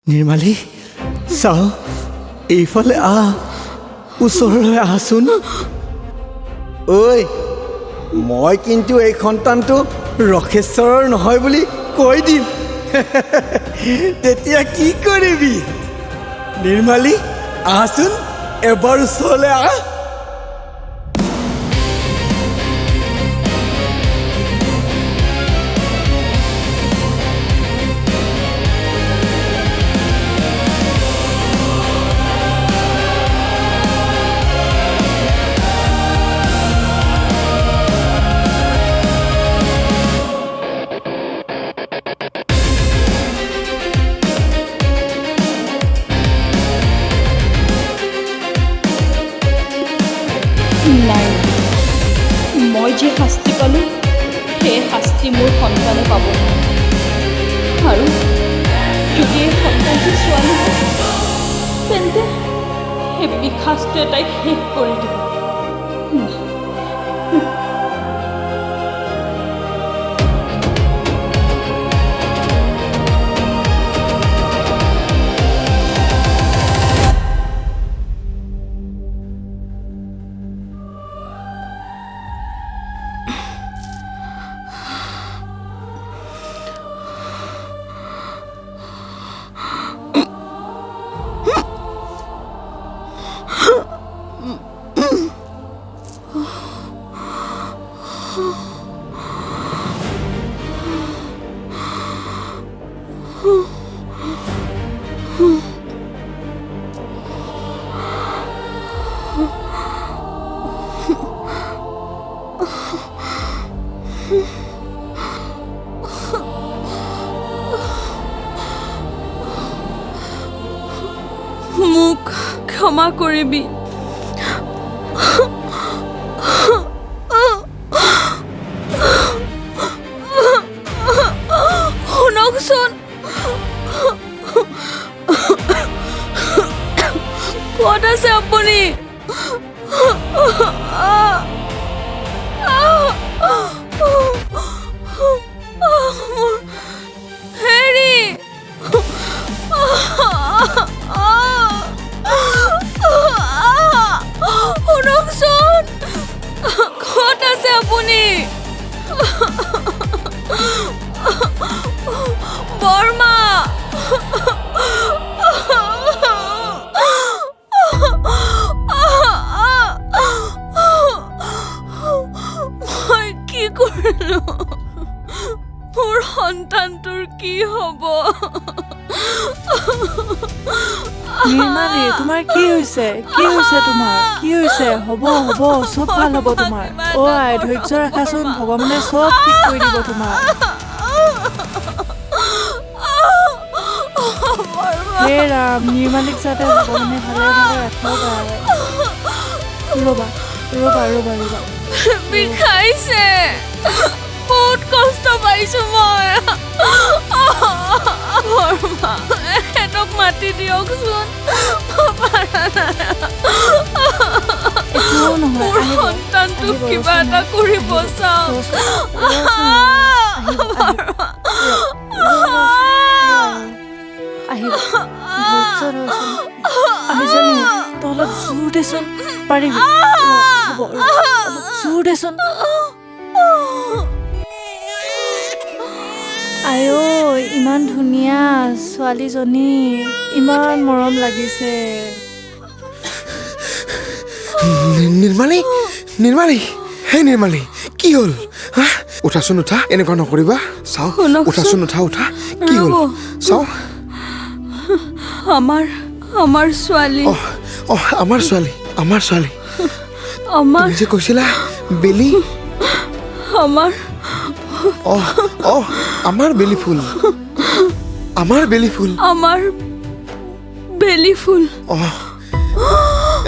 নিৰ্মালী চাও এইফালে ওচৰলৈ আহচোন ঐ মই কিন্তু এই সন্তানটো ৰখেশ্বৰৰ নহয় বুলি কৈ দিম তেতিয়া কি কৰিবি নিৰ্মালী আহচোন এবাৰ ওচৰলৈ আহ মই যে শাস্তি পালোঁ সেই শাস্তি মোৰ সন্তানে পাব আৰু যদি এই সন্তানটো ছোৱালী হয় তেন্তে সেই বিষাসটোৱে তাইক শেষ কৰি দিব মোক ক্ষমা কৰিবি শুনকচোন ক'ত আছে আপুনি হেৰি শুনকচোন ক'ত আছে আপুনি বৰ্মা মই কি কৰিলো মোৰ সন্তানটোৰ কি হ'ব নিৰ্মালী তোমাৰ কি হৈছে তোমাৰ কি হৈছে হ'ব চব ভাল হ'ব তোমাৰ আই ধৈৰ্য ৰাখাচোন ভগৱানে চব ঠিক কৰি দিব তোমাৰ হে ৰাম নিৰ্মালীক যাতে ভগৱানে ভালে ৰাখক ৰবা বিষাইছে বহুত কষ্ট পাইছো মই এখেতক মাতি দিয়কচোন মোৰ সন্তানটোক কিবা এটা কৰি বচাওক অলপ জোৰ দেচোন পাৰিবি জোৰ দেচোন আইও ইমান ধুনীয়া ছোৱালীজনী ইমান মৰম লাগিছে নিৰ্মালী হে নিৰ্মালী কি হ'ল উঠাচোন উঠা এনেকুৱা নকৰিবা চাও উঠাচোন উঠা কি হ'ল চাও আমাৰ ছোৱালী আমাৰ ছোৱালী আমাৰ যে কৈছিলা বেলি আমাৰ আমাৰ বেলি ফুল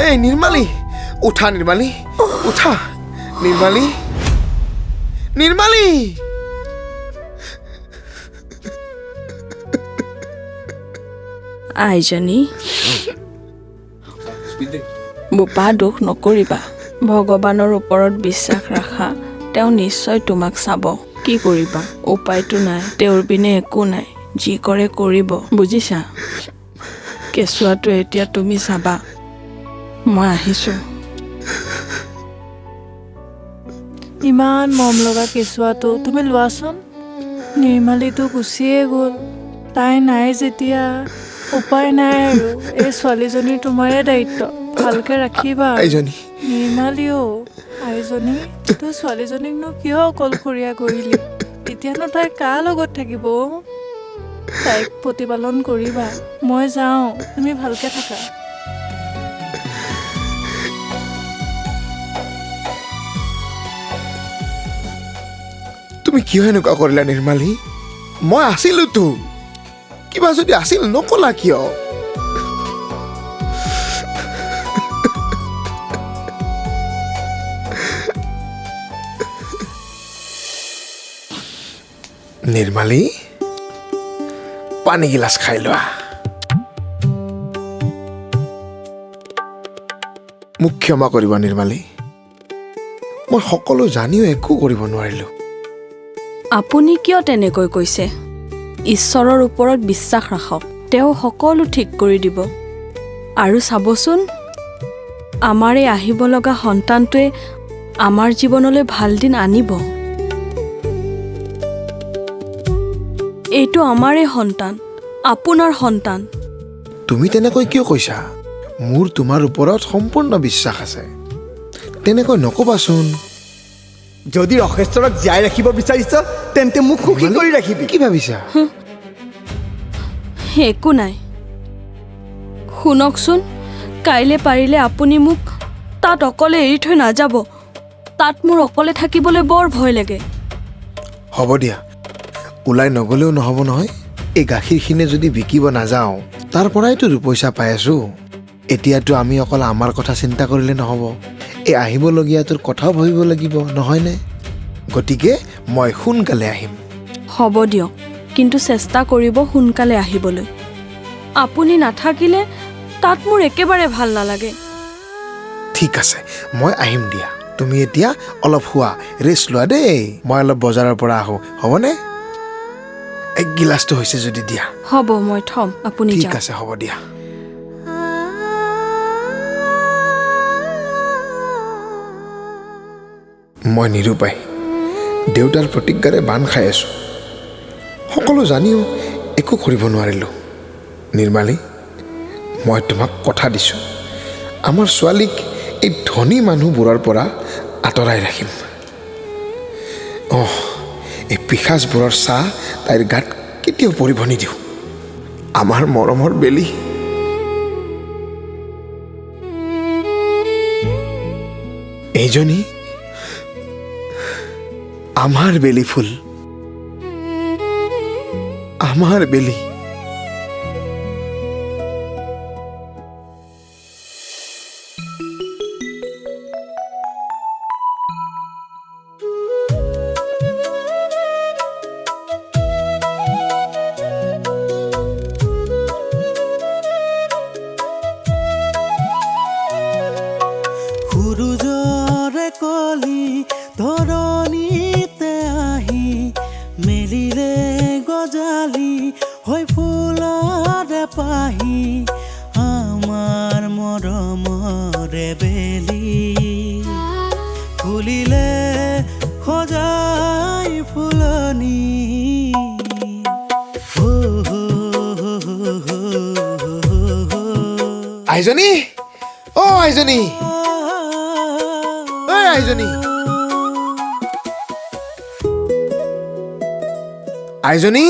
এই নিৰ্মালী উঠা নিৰ্মালী আইজনী বোপা দুখ নকৰিবা ভগৱানৰ ওপৰত বিশ্বাস ৰাখা তেওঁ নিশ্চয় তোমাক চাব কি কৰিবা উপায়টো নাই তেওঁৰ বিনে একো নাই যি কৰে কৰিব বুজিছা কেঁচুৱাটো এতিয়া তুমি চাবা মই আহিছোঁ ইমান মৰম লগা কেঁচুৱাটো তুমি লোৱাচোন নিৰ্মালীটো গুচিয়ে গ'ল তাই নাই যেতিয়া উপায় নাই আৰু এই ছোৱালীজনীৰ তোমাৰে দায়িত্ব ভালকে ৰাখিবা নিৰ্মালীও আইজনী তোৰ ছোৱালীজনীকনো কিয় অকলশৰীয়া কৰিলি এতিয়ানো তাই কাৰ লগত থাকিব তাইক প্ৰতিপালন কৰিবা মই যাওঁ তুমি ভালকে থাকা তুমি কিয় এনেকুৱা কৰিলা নিৰ্মালী মই আছিলোতো কিবা যদি আছিল নকলা কিয় নিৰ্মালী পানী গিলাচ খাই লোৱা মোক ক্ষমা কৰিবা নিৰ্মালী মই সকলো জানিও একো কৰিব নোৱাৰিলোঁ আপুনি কিয় তেনেকৈ কৈছে ঈশ্বৰৰ ওপৰত বিশ্বাস ৰাখক তেওঁ সকলো ঠিক কৰি দিব আৰু চাবচোন আমাৰ এই আহিব লগা সন্তানটোৱে আমাৰ জীৱনলৈ ভাল দিন আনিব এইটো আমাৰে সন্তান আপোনাৰ সন্তান তুমি তেনেকৈ কিয় কৈছা মোৰ তোমাৰ ওপৰত সম্পূৰ্ণ বিশ্বাস আছে তেনেকৈ নকবাচোন যদি ৰখেশ্বৰক জীয়াই ৰাখিব বিচাৰিছ তেন্তে মোক সুখী কৰি ৰাখিবি কি ভাবিছা একো নাই শুনকচোন কাইলৈ পাৰিলে আপুনি মোক তাত অকলে এৰি থৈ নাযাব তাত মোৰ অকলে থাকিবলৈ বৰ ভয় লাগে হ'ব দিয়া ওলাই নগলেও নহ'ব নহয় এই গাখীৰখিনি যদি বিকিব নাযাওঁ তাৰ পৰাইতো দুপইচা পাই আছোঁ এতিয়াতো আমি অকল আমাৰ কথা চিন্তা কৰিলে নহ'ব এই আহিবলগীয়াটোৰ কথাও ভাবিব লাগিব নহয়নে গতিকে মই সোনকালে আহিম হ'ব দিয়ক কিন্তু চেষ্টা কৰিব সোনকালে আহিবলৈ আপুনি নাথাকিলে তাত মোৰ একেবাৰে ভাল নালাগে ঠিক আছে মই আহিম দিয়া তুমি এতিয়া অলপ শুৱা ৰেষ্ট লোৱা দেই মই অলপ বজাৰৰ পৰা আহোঁ হ'বনে এক গিলাচটো হৈছে যদি দিয়া হ'ব মই থম আপুনি ঠিক আছে হ'ব দিয়া মই নিৰূপায় দেউতাৰ প্ৰতিজ্ঞাৰে বান খাই আছোঁ সকলো জানিও একো কৰিব নোৱাৰিলোঁ নিৰ্মালী মই তোমাক কথা দিছোঁ আমাৰ ছোৱালীক এই ধনী মানুহবোৰৰ পৰা আঁতৰাই ৰাখিম এই পিশাচবোৰৰ চাহ তাইৰ গাত কেতিয়াও পৰিব নিদিওঁ আমাৰ মৰমৰ বেলি এইজনী আমাৰ বেলি ফুল আমাৰ বেলি সূৰুজৰে কলি ধৰণীতে আহি মেলিলে গজালি হৈ ফুলৰে পাহি আমাৰ মৰমৰে বেলি ফুলিলে সজাই ফুলনি আইজনী আইজনী আইজনী আইজনী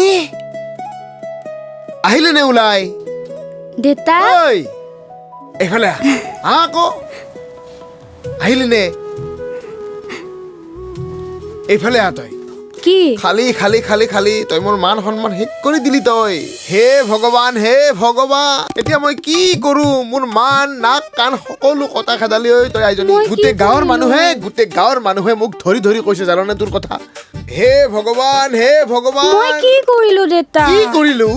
আহিলে নে ওলাই দেতা ঐ এইফালে আকৌ আহিলি নে এইফালে তই কি খালি খালি খালি খালি তই মোৰ মান সন্মান শেষ কৰি দিলি তই হে ভগৱান এতিয়া মই কি কৰো মোৰ মান নাক কাণ সকলো কটা খেদালি হৈ তই আইজনী গোটেই গাঁৱৰ মানুহে মোক ধৰি ধৰি কৈছে জাননে তোৰ কথা হে ভগৱান মই কি কৰিলো দেতা কি কৰিলো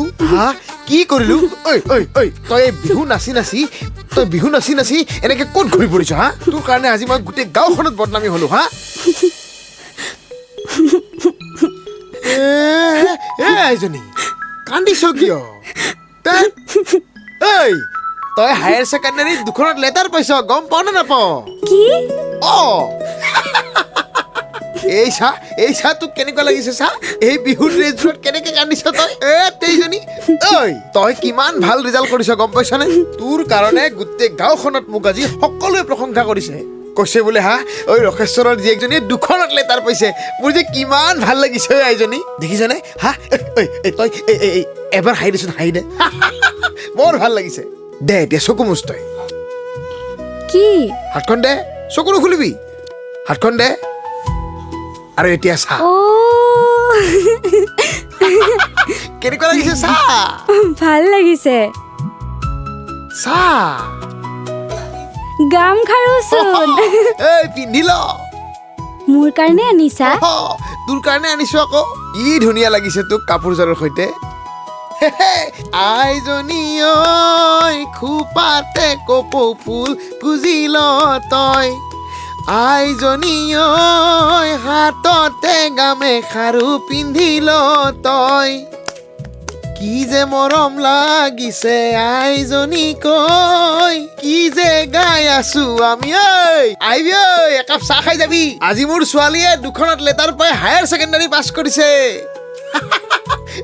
কি কৰিলো ঐ তই বিহু নাচি নাচি এনেকে ক'ত ঘূৰি পৰিছ তোৰ কাৰণে আজি মই গোটেই গাঁওখনত বদনামী হলো আইজনী কান্দিছ কিয় এই তই হায়াৰ ছেকেণ্ডাৰী দুখনত লেটাৰ পাইছ গম পাও নে নাপাও কি এই চা তোক কেনেকুৱা লাগিছে চা এই বিহুৰ ড্ৰেছবোৰত কেনেকে কান্দিছ তই তেইজনী ঐ তই কিমান ভাল ৰিজাল্ট কৰিছ গম পাইছনে তোৰ কাৰণে গোটেই গাঁওখনত মোক আজি সকলোৱে প্ৰশংসা কৰিছে কৈছে বোলে হা ঐ ৰকেশ্বৰৰ জীয়েকজনীয়ে দুখনত লেটাৰ পাইছে মোৰ যে কিমান ভাল লাগিছে আইজনী দেখিছনে হা তই এবাৰ হাঁহি দেচোন হাঁহি দে বৰ ভাল লাগিছে দে এতিয়া চকু মুচ তই কি হাতখন দে চকু নুখুলিবি হাতখন দে আৰু এতিয়া চা কেনেকুৱা লাগিছে চা ভাল লাগিছে চা গাম খাৰোচোন এই পিন্ধি ল মোৰ কাৰণে আনিছা তোৰ কাৰণে আনিছো আকৌ কি ধুনীয়া লাগিছে তোক কাপোৰযোৰৰ সৈতে আইজনী ঐ খোপাতে কপৌ ফুল গুজিল তই আইজনী ঐ হাততে গামেখাৰু পিন্ধিল তই কি যে মৰম লাগিছে আইজনী কৈ কি যে গাই আছো আমি আহিবি একাপ চাহ খাই যাবি আজি মোৰ ছোৱালীয়ে দুখনত লেটাৰ পাই হায়াৰ ছেকেণ্ডাৰী পাছ কৰিছে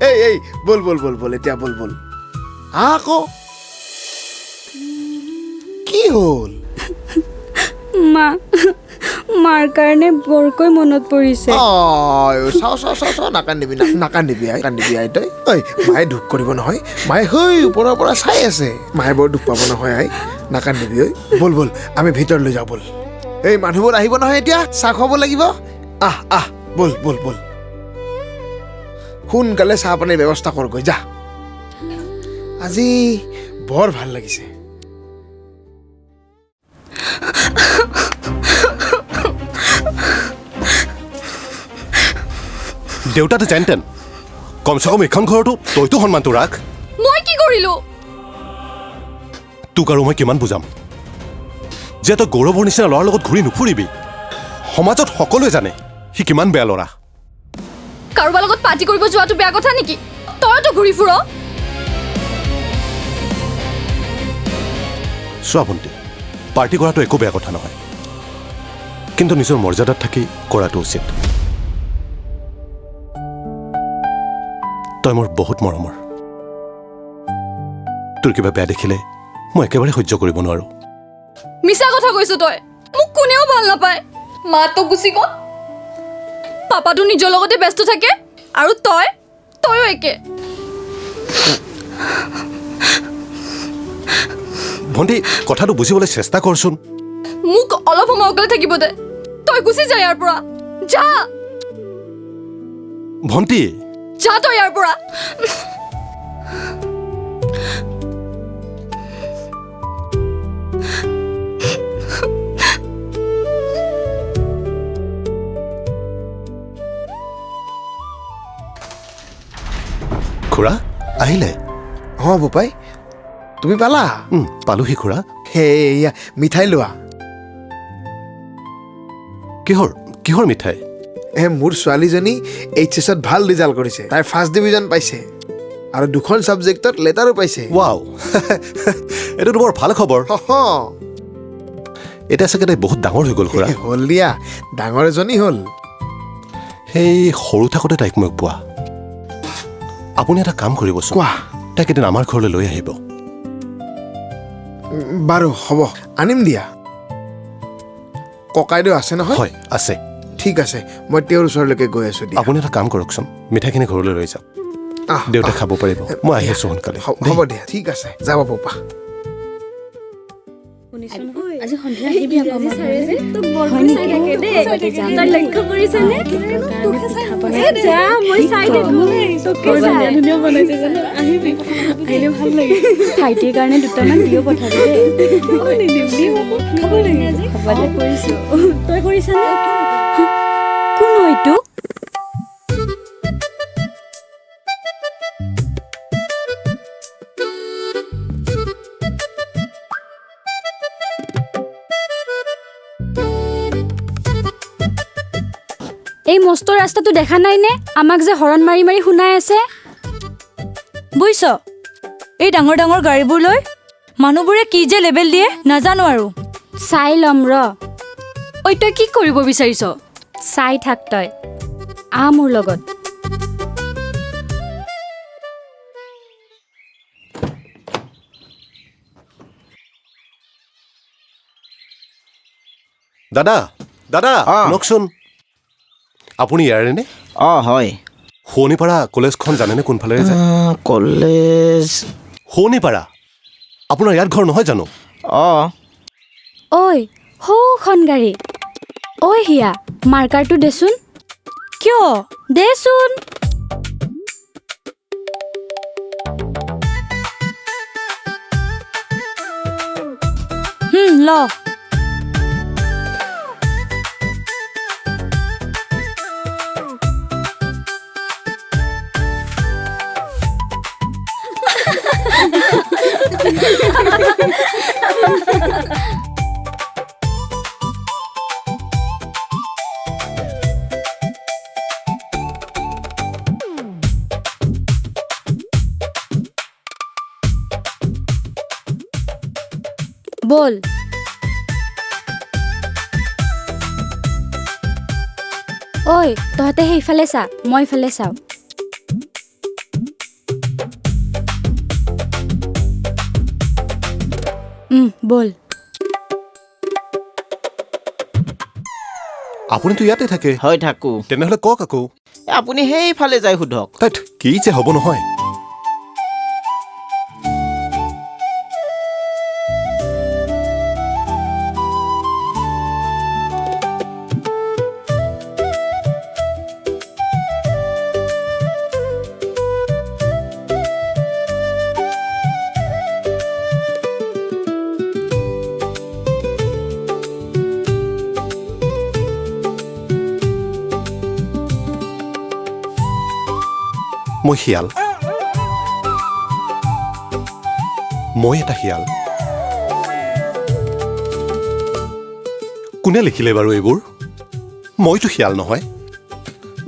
এই বল বল বল বল এতিয়া বল বল আকৌ কি হ'ল মাৰ কাৰণে বৰকৈ মনত পৰিছে চাও নাকান্দিবি কান্দিবি আই তই মায়ে দুখ কৰিব নহয় মায়ে ওপৰৰ পৰা চাই আছে মায়ে বৰ দুখ পাব নহয় আই নাকান্দিবি বল বল আমি ভিতৰলৈ যাওঁ বল এই মানুহবোৰ আহিব নহয় এতিয়া চাহ খুৱাব লাগিব আহ বল বল বল সোনকালে চাহ পানীৰ ব্যৱস্থা কৰগৈ যা আজি বৰ ভাল লাগিছে দেউতাটো যেনতেন কমচে কম এইখন ঘৰতো তইতো সন্মানটো ৰাখ মই কি কৰিলো তোক আৰু মই কিমান বুজাম যে তই গৌৰৱৰ নিচিনা ল'ৰাৰ লগত ঘূৰি নুফুৰিবি সমাজত সকলোৱে জানে সি কিমান বেয়া ল'ৰা কাৰোবাৰ লগত পাৰ্টি কৰিব যোৱাটো বেয়া কথা নেকি তইতো ঘূৰি ফুৰ চোৱা ভণ্টি পাৰ্টি কৰাটো একো বেয়া কথা নহয় কিন্তু নিজৰ মৰ্যাদাত থাকি কৰাটো উচিত তই মোৰ বহুত মৰমৰ তোৰ কিবা বেয়া দেখিলে মই একেবাৰে সহ্য কৰিব নোৱাৰো মিছা কথা কৈছ তই মোক কোনেও ভাল নাপায় মাতো গুচি গ'ল পাপাটো নিজৰ লগতে ব্যস্ত থাকে আৰু তইও একে ভণ্টি কথাটো বুজিবলৈ চেষ্টা কৰচোন মোক অলপ সময় অকলে থাকিব দে তই গুচি যা ইয়াৰ পৰা যা ভণ্টি যা তই ইয়াৰ পৰা খুৰা আহিলে বোপাই তুমি পালা পালোহি খুৰা সেয়া মিঠাই লোৱা কিহৰ মিঠাই মোৰ ছোৱালীজনী এইচএছত ভাল ৰিজাল্ট কৰিছে তাই ফাৰ্ষ্ট ডিভিজন পাইছে আৰু দুখন ছাবজেক্টত লেটাৰো পাইছে ৱাও এইটো বৰ ভাল খবৰ এতিয়া চাগে তাই বহুত ডাঙৰ হৈ গ'ল খুৰা হ'ল দিয়া ডাঙৰ এজনী হ'ল সেই সৰু থাকোঁতে তাইক মই পোৱা আপুনি এটা কাম কৰিবচোন কোৱা তাইক এদিন আমাৰ ঘৰলৈ লৈ আহিব বাৰু হ'ব আনিম দিয়া ককাইদেউ আছে নহয় হয় আছে ঠিক আছে মই তেওঁৰ ওচৰলৈকে গৈ আছো দিয়া আপুনি এটা কাম কৰকচোন মিঠাইখিনি ঘৰলৈ লৈ যাওক দেউতাই খাব পাৰিব মই আহি আছো সোনকালে হ'ব দিয়া ঠিক আছে যাব পাপা আজি সন্ধিয়া আহিবি আমাৰ ঘৰলৈ তোক বৰকৈ চাই থাকে দে তই লক্ষ্য কৰিছনে যা মই চাই থাকো তোকে চাই ধুনীয়া বনাইছে জানো আহিবি আহিলে ভাল লাগে ভাইটিৰ কাৰণে দুটামান দিও পঠাবি দে খাব লাগে আজি হ'ব দে কৰিছো তই কৰিছনে কোন হয়তো এই মস্ত ৰাস্তাটো দেখা নাই নে আমাক যে হৰণ মাৰি মাৰি শুনাই আছে বুজিছ এই ডাঙৰ ডাঙৰ গাড়ীবোৰ লৈ মানুহবোৰে কি যে লেবেল দিয়ে নাজানো আৰু চাই ল'ম ৰ ঐ তই কি কৰিব বিচাৰিছ চাই থাক তই মোৰ লগত দাদা দাদা শুনকচোন আপুনি ইয়াৰে নে হয় শুৱনিপাৰা কলেজখন জানেনে কোনফালে যায় কলেজ শুৱনিপাৰা আপোনাৰ ইয়াত ঘৰ নহয় জানো ঐ সৌখন গাড়ী ঐ হিয়া মাৰ্কাৰটো দেচোন কিয় দেচোন ল বল ঐ তহঁতে সেইফালে চা মই ইফালে চাওঁ বল আপুনিতো ইয়াতে থাকে হয় থাকো তেনেহ'লে কওক আকৌ আপুনি সেইফালে যাই সোধক তাত কি যে হ'ব নহয় মই শিয়াল মই এটা শিয়াল কোনে লিখিলে বাৰু এইবোৰ মইতো শিয়াল নহয়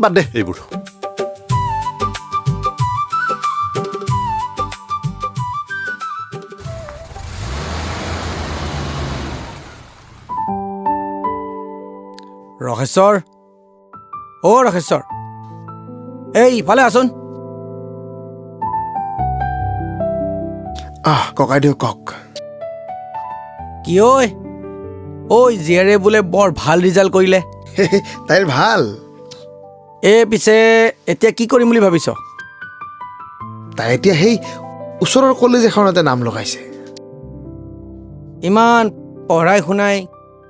বাদ দে এইবোৰ ৰকেশ্বৰ ৰকেশ্বৰ এই ইফালে আছোন ককাইদেউ কওক কি ঐ জীয়াৰে বোলে বৰ ভাল ৰিজাল্ট কৰিলে তাইৰ ভাল পিছে এতিয়া কি কৰিম বুলি ভাবিছ তাই এতিয়া সেই ওচৰৰ কলেজ এখনতে নাম লগাইছে ইমান পঢ়াই শুনাই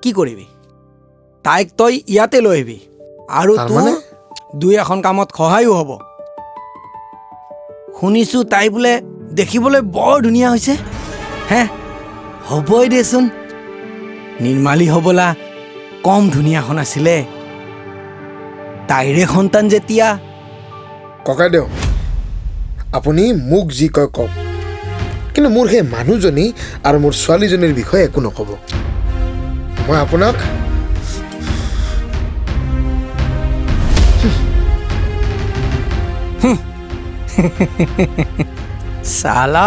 কি কৰিবি তাইক তই ইয়াতে লৈ আহিবি আৰু তাৰমানে? দুই এখন কামত সহায়ো হ'ব শুনিছোঁ তাই বোলে দেখিবলৈ বৰ ধুনীয়া হৈছে হে হ'বই দেচোন নিৰ্মালী হ'বলা কম ধুনীয়াখন আছিলে তাইৰে সন্তান যেতিয়া ককাইদেউ আপুনি মোক যি কয় কওক কিন্তু মোৰ সেই মানুহজনী আৰু মোৰ ছোৱালীজনীৰ বিষয়ে একো নক'ব মই আপোনাক চালা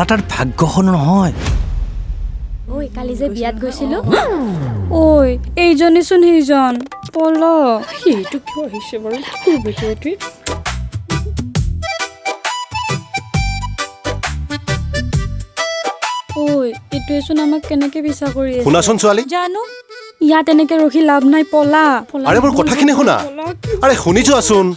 তাৰ ভাগ্যখন নহয় ঐ কালি যে বিয়াত গৈছিলো ঐ এইজনীচোন সেইজন পল সেইটো কিয় আহিছে বাৰু ঐ এইটোৱেচোন আমাক কেনেকে বিচাৰ কৰি আছে শুনাচোন ছোৱালী জানো ইয়াত এনেকে ৰখি লাভ নাই পলা আৰে মোৰ কথাখিনি শুনা আৰে শুনি যোৱাচোন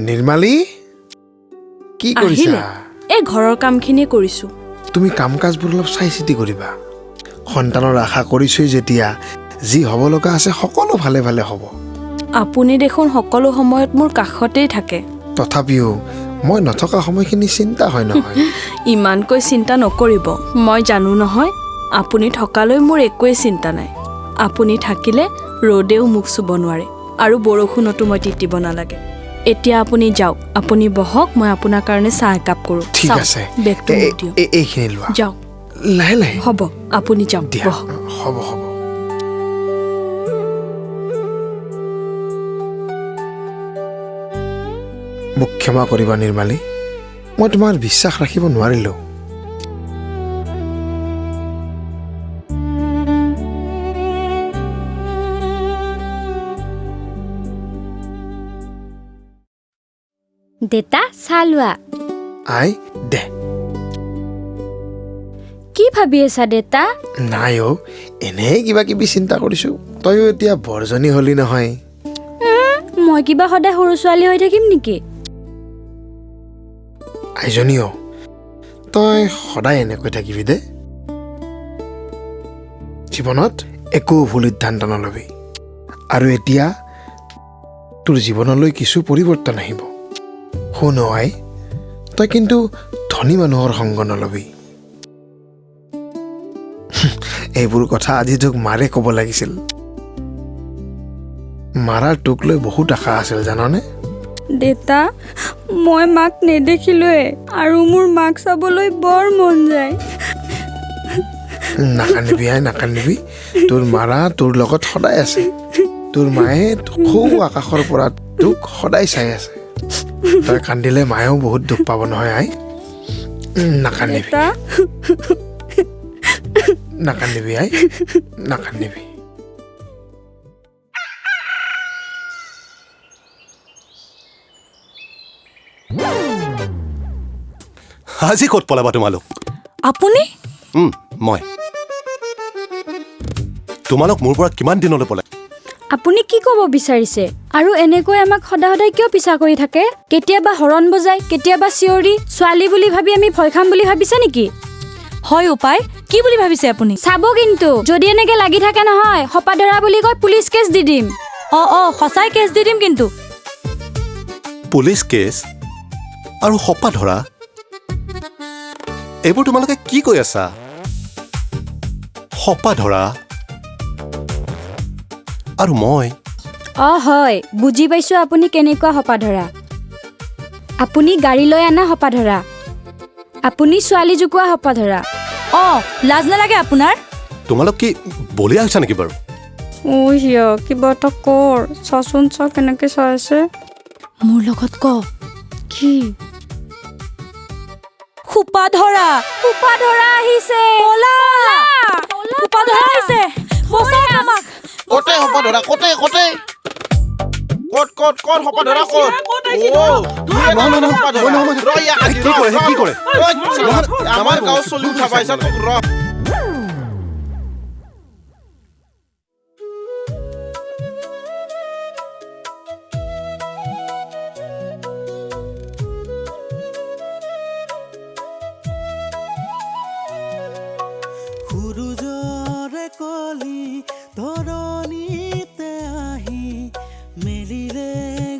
নিৰ্মালী কি কৰিছা এই ঘৰৰ কামখিনি কৰিছো তুমি কাম কাজবোৰ অলপ চাই চিতি কৰিবা সন্তানৰ আশা কৰিছোই যেতিয়া যি হ'ব লগা আছে সকলো ভালে ভালে হ'ব আপুনি দেখোন সকলো সময়ত মোৰ কাষতেই থাকে তথাপিও মই নথকা সময়খিনি চিন্তা হয় নহয়। ইমানকৈ চিন্তা নকৰিব, মই জানো নহয় আপুনি থকালৈ মোৰ একোৱেই চিন্তা নাই। আপুনি থাকিলে ৰ'দেও মুখ চুব নোৱাৰে আৰু বৰষুণতো মই তিতিব নালাগে। এতিয়া আপুনি যাওক, আপুনি বহক, মই আপোনাৰ কাৰণে চাহ একাপ কৰোঁ। ঠিক আছে, বেগটো মোক দিয়ক। এইখিনি লোৱা। যাওক। লাহে লাহে। হ'ব, আপুনি যাওক, দিয়া বহক। হ'ব হ'ব। মোক ক্ষমা কৰিবা নিৰ্মালী, মই তোমাৰ বিশ্বাস ৰাখিব নোৱাৰিলোঁ। দেতা চাহ লোৱা। I they. কি ভাবি আছা দেতা? নাই অ', এনেই কিবা কিবি চিন্তা কৰিছোঁ। তইও এতিয়া বৰজনী হলি নহয়। মই কিবা সদায় সৰু ছোৱালী হৈ থাকিম নেকি? আইজনীও, তই সদায় এনেকৈ থাকিবি দে। জীৱনত একো ভুল সিদ্ধান্ত নলবি। আৰু এতিয়া তোৰ জীৱনলৈ কিছু পৰিৱৰ্তন আহিব। শুন আই, তই কিন্তু ধনী মানুহৰ সংগ নলবি। এইবোৰ কথা আজি তোক মাৰে ক'ব লাগিছিল। মাৰাৰ তোক লৈ বহুত আশা আছিল জাননে? দেতা, মই মাক নেদেখিলোৱে আৰু মোৰ মাক চাবলৈ বৰ মন যায়। নাকান্দিবি আই, নাকান্দিবি। তোৰ মাৰা তোৰ লগত সদায় আছে। তোৰ মায়ে সৌ আকাশৰ পৰা তোক সদায় চাই আছে। তই কান্দিলে মায়েও বহুত দুখ পাব নহয় আই। নাকান্দিবি, নাকান্দিবি আই, নাকান্দিবি। আজি ক'ত পলাবা তোমালোক? আপুনি? মই তোমালোক মোৰ পৰা কিমান দিনলৈ পলাই? আপুনি কি ক'ব বিচাৰিছে? আৰু এনেকৈ আমাক সদায় সদায় কিয় পিছা কৰি থাকে? কেতিয়াবা হৰণ বজাই, কেতিয়াবা চিঞৰি, ছোৱালী বুলি ভাবি আমি ভয় খাম বুলি ভাবিছে নেকি? হয় উপায়, কি বুলি ভাবিছে আপুনি? চাব কিন্তু, যদি এনেকে লাগি থাকে নহয়, সপা ধৰা বুলি কৈ পুলিচ কেছ দি দিম। সঁচাই কেছ দি দিম কিন্তু। পুলিচ কেছ আৰু সপা ধৰা? এইবোৰ তোমালোকে কি কৈ আছা? সপা ধৰা আৰু মই? হয়, বুজি পাইছো আপুনি কেনেকুৱা সপা ধৰা। আপুনি গাড়ী লৈ আনা সপা ধৰা, আপুনি ছোৱালী জোকোৱা সপা ধৰা। লাজ নালাগে আপোনাৰ? তোমালোক কি বলিয়া হৈছা নেকি বাৰু? হিয়, কিবা এটা কৰ। চাচোন চা কেনেকে চাই আছে। মোৰ লগত ক। কি? খোপা ধৰা আহিছে। খোপা ধৰা আহিছে। বচাওক আমাক। কতে হপা ধৰা, কতে কতে ক'ত হপা ধৰা ক'ত? কি কৰে? আমাৰ গাঁৱত চলি উঠা পাইছা তোক ৰ। সূৰুজৰে কলি ধৰণীতে আহি মেলিলে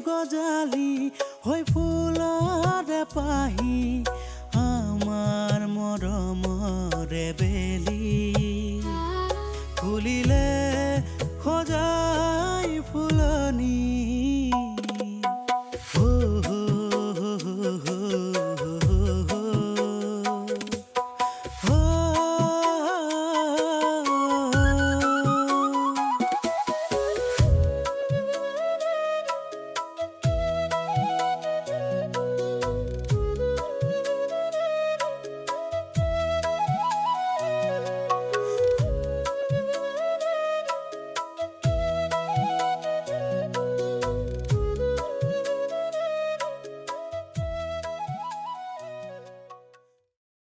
গজালি হৈ ফুলৰে পাহি আমাৰ মৰমৰে বেলি ফুলিলে